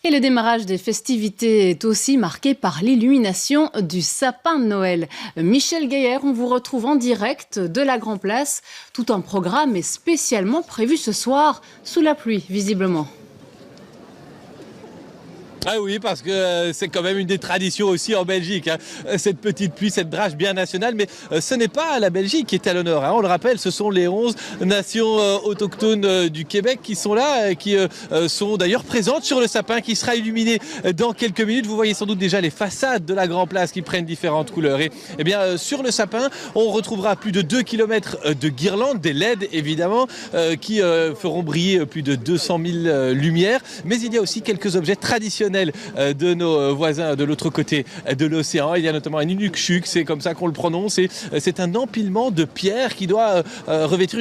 Et le démarrage des festivités est aussi marqué par l'illumination du sapin de Noël. Michel Gaillard, on vous retrouve en direct de la Grand Place. Tout un programme est spécialement prévu ce soir, sous la pluie visiblement. Ah oui, parce que c'est quand même une des traditions aussi en Belgique, hein. Cette petite pluie, cette drache bien nationale, mais ce n'est pas la Belgique qui est à l'honneur, hein. On le rappelle, ce sont les 11 nations autochtones du Québec qui sont là, qui sont d'ailleurs présentes sur le sapin qui sera illuminé dans quelques minutes. Vous voyez sans doute déjà les façades de la Grand Place qui prennent différentes couleurs. Et eh bien, sur le sapin, on retrouvera plus de 2 km de guirlandes, des LED évidemment, qui feront briller plus de 200 000 lumières. Mais il y a aussi quelques objets traditionnels de nos voisins de l'autre côté de l'océan. Il y a notamment un inukshuk, c'est comme ça qu'on le prononce, et c'est un empilement de pierres qui doit revêtir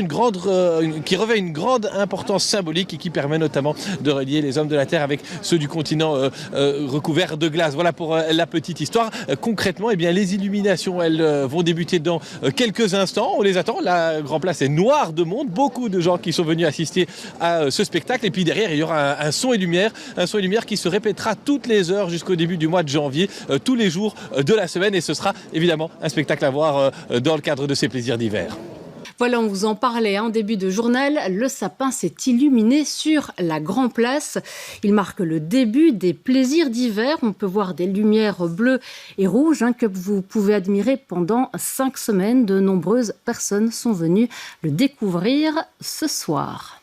qui revêt une grande importance symbolique et qui permet notamment de relier les hommes de la Terre avec ceux du continent recouvert de glace. Voilà pour la petite histoire. Concrètement, eh bien, les illuminations, elles vont débuter dans quelques instants. On les attend. La Grand Place est noire de monde. Beaucoup de gens qui sont venus assister à ce spectacle. Et puis derrière, il y aura un son et lumière qui se répétera toutes les heures jusqu'au début du mois de janvier, tous les jours de la semaine, et ce sera évidemment un spectacle à voir dans le cadre de ces plaisirs d'hiver. Voilà, on vous en parlait en début de journal. Le sapin s'est illuminé sur la Grand Place. Il marque le début des plaisirs d'hiver. On peut voir des lumières bleues et rouges que vous pouvez admirer pendant 5 semaines. De nombreuses personnes sont venues le découvrir ce soir.